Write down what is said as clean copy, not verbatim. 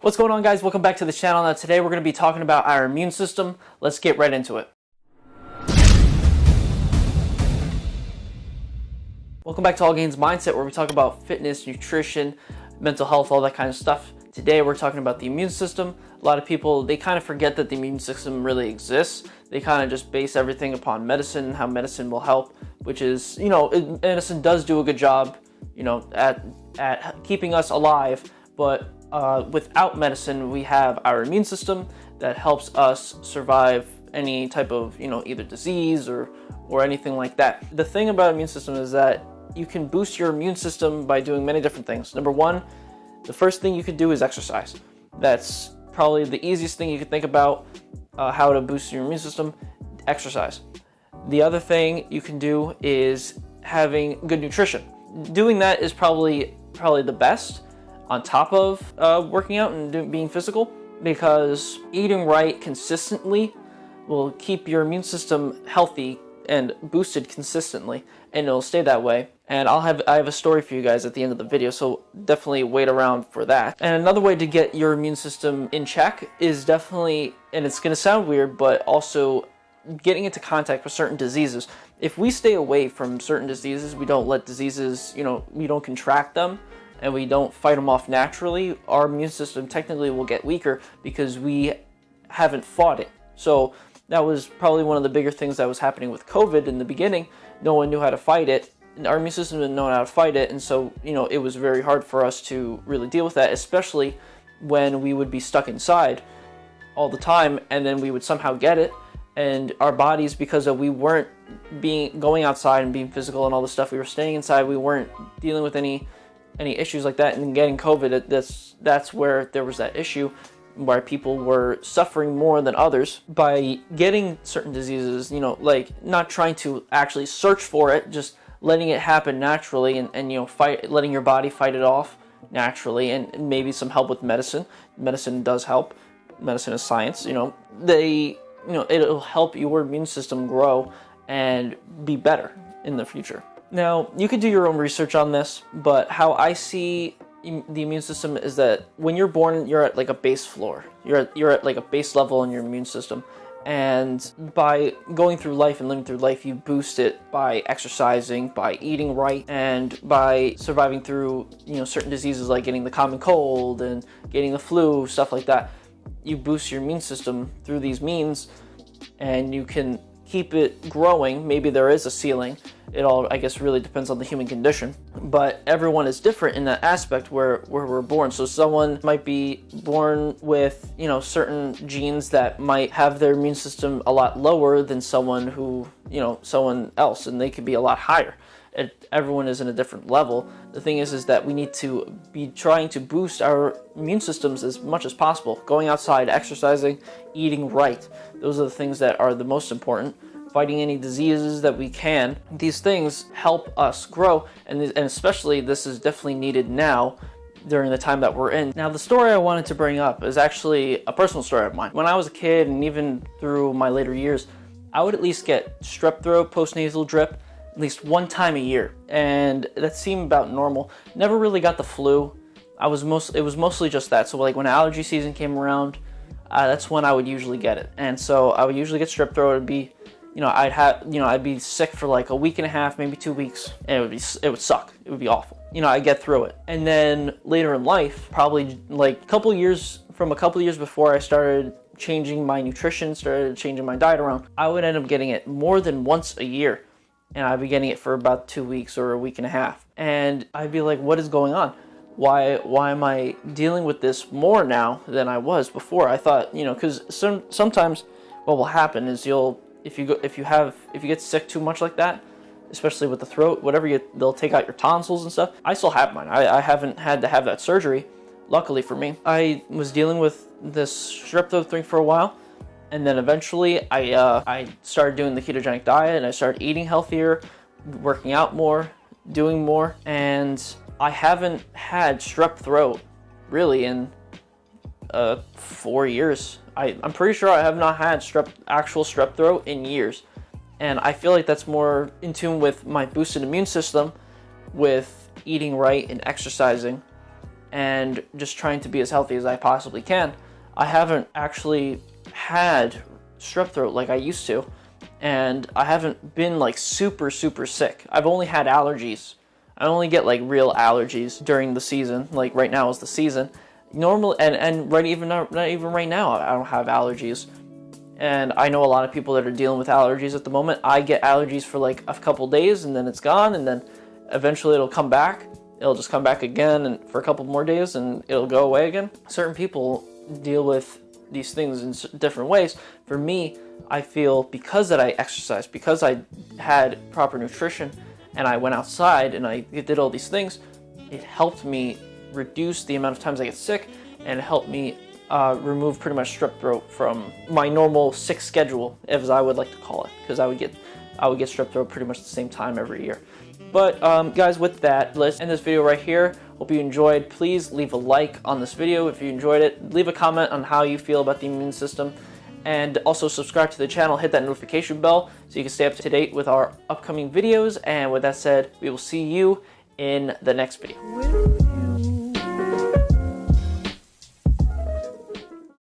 What's going on, guys? Welcome back to the channel. Now today we're going to be talking about our immune system. Let's get right into it. Welcome back to All Gains Mindset, where we talk about fitness, nutrition, mental health, all that kind of stuff. Today we're talking about the immune system. A lot of people, they kind of forget that the immune system really exists. They kind of just base everything upon medicine, how medicine will help, which is, medicine does do a good job, at keeping us alive, but without medicine, we have our immune system that helps us survive any type of, either disease or anything like that. The thing about immune system is that you can boost your immune system by doing many different things. Number one, the first thing you could do is exercise. That's probably the easiest thing you could think about how to boost your immune system, exercise. The other thing you can do is having good nutrition. Doing that is probably the best, on top of working out and being physical, because eating right consistently will keep your immune system healthy and boosted consistently, and it'll stay that way. And I have a story for you guys at the end of the video, so definitely wait around for that. And another way to get your immune system in check is definitely, and it's going to sound weird, but also getting into contact with certain diseases. If we stay away from certain diseases, we don't let diseases, we don't contract them, and we don't fight them off naturally, our immune system technically will get weaker because we haven't fought it. So that was probably one of the bigger things that was happening with COVID in the beginning. No one knew how to fight it. Our immune system didn't know how to fight it, and so it was very hard for us to really deal with that, especially when we would be stuck inside all the time, and then we would somehow get it, and our bodies, because we weren't going outside and being physical and all the stuff, we were staying inside, we weren't dealing with any issues like that, and getting COVID, that's where there was that issue where people were suffering more than others by getting certain diseases, like not trying to actually search for it, just letting it happen naturally, and letting your body fight it off naturally, and maybe some help with medicine. Medicine does help. Medicine is science. It'll help your immune system grow and be better in the future. Now, you could do your own research on this, but how I see the immune system is that when you're born, you're at like a base floor. You're at like a base level in your immune system. And by going through life and living through life, you boost it by exercising, by eating right, and by surviving through, certain diseases like getting the common cold and getting the flu, stuff like that. You boost your immune system through these means, and you can keep it growing. Maybe there is a ceiling. It all, I guess, really depends on the human condition. But everyone is different in that aspect where we're born. So someone might be born with, certain genes that might have their immune system a lot lower than someone who, someone else, and they could be a lot higher. Everyone is in a different level. The thing is that we need to be trying to boost our immune systems as much as possible. Going outside, exercising, eating right. Those are the things that are the most important. Fighting any diseases that we can. These things help us grow, and especially this is definitely needed now during the time that we're in. Now, the story I wanted to bring up is actually a personal story of mine. When I was a kid, and even through my later years, I would at least get strep throat, postnasal drip, at least one time a year, and that seemed about normal. Never really got the flu. It was mostly just that. So like when allergy season came around, that's when I would usually get it, and so I would usually get strep throat. It'd be I'd be sick for like a week and a half, maybe 2 weeks, and it would suck. It would be awful. I'd get through it. And then later in life, probably like a couple years before I started changing my nutrition, started changing my diet around, I would end up getting it more than once a year. And I'd be getting it for about 2 weeks or a week and a half. And I'd be like, what is going on? Why am I dealing with this more now than I was before? I thought, because sometimes what will happen is if you get sick too much like that, especially with the throat, they'll take out your tonsils and stuff. I still have mine. I haven't had to have that surgery, luckily for me. I was dealing with this strep throat thing for a while, and then eventually I started doing the ketogenic diet, and I started eating healthier, working out more, doing more, and I haven't had strep throat really in 4 years. I'm pretty sure I have not had actual strep throat in years. And I feel like that's more in tune with my boosted immune system, with eating right and exercising, and just trying to be as healthy as I possibly can, I haven't actually had strep throat like I used to, and I haven't been like super sick. I've only had allergies. I only get like real allergies during the season. Like right now is the season. Normally, and right even not even right now, I don't have allergies. And I know a lot of people that are dealing with allergies at the moment. I get allergies for like a couple days and then it's gone, and then eventually it'll come back. It'll just come back again and for a couple more days and it'll go away again. Certain people deal with these things in different ways. For me, I feel because that I exercised, because I had proper nutrition and I went outside and I did all these things, it helped me reduce the amount of times I get sick, and it helped me remove pretty much strep throat from my normal sick schedule, as I would like to call it, because I would get strep throat pretty much the same time every year. But guys, with that, let's end this video right here. Hope you enjoyed. Please leave a like on this video if you enjoyed it. Leave a comment on how you feel about the immune system, and also subscribe to the channel. Hit that notification bell so you can stay up to date with our upcoming videos. And with that said, we will see you in the next video.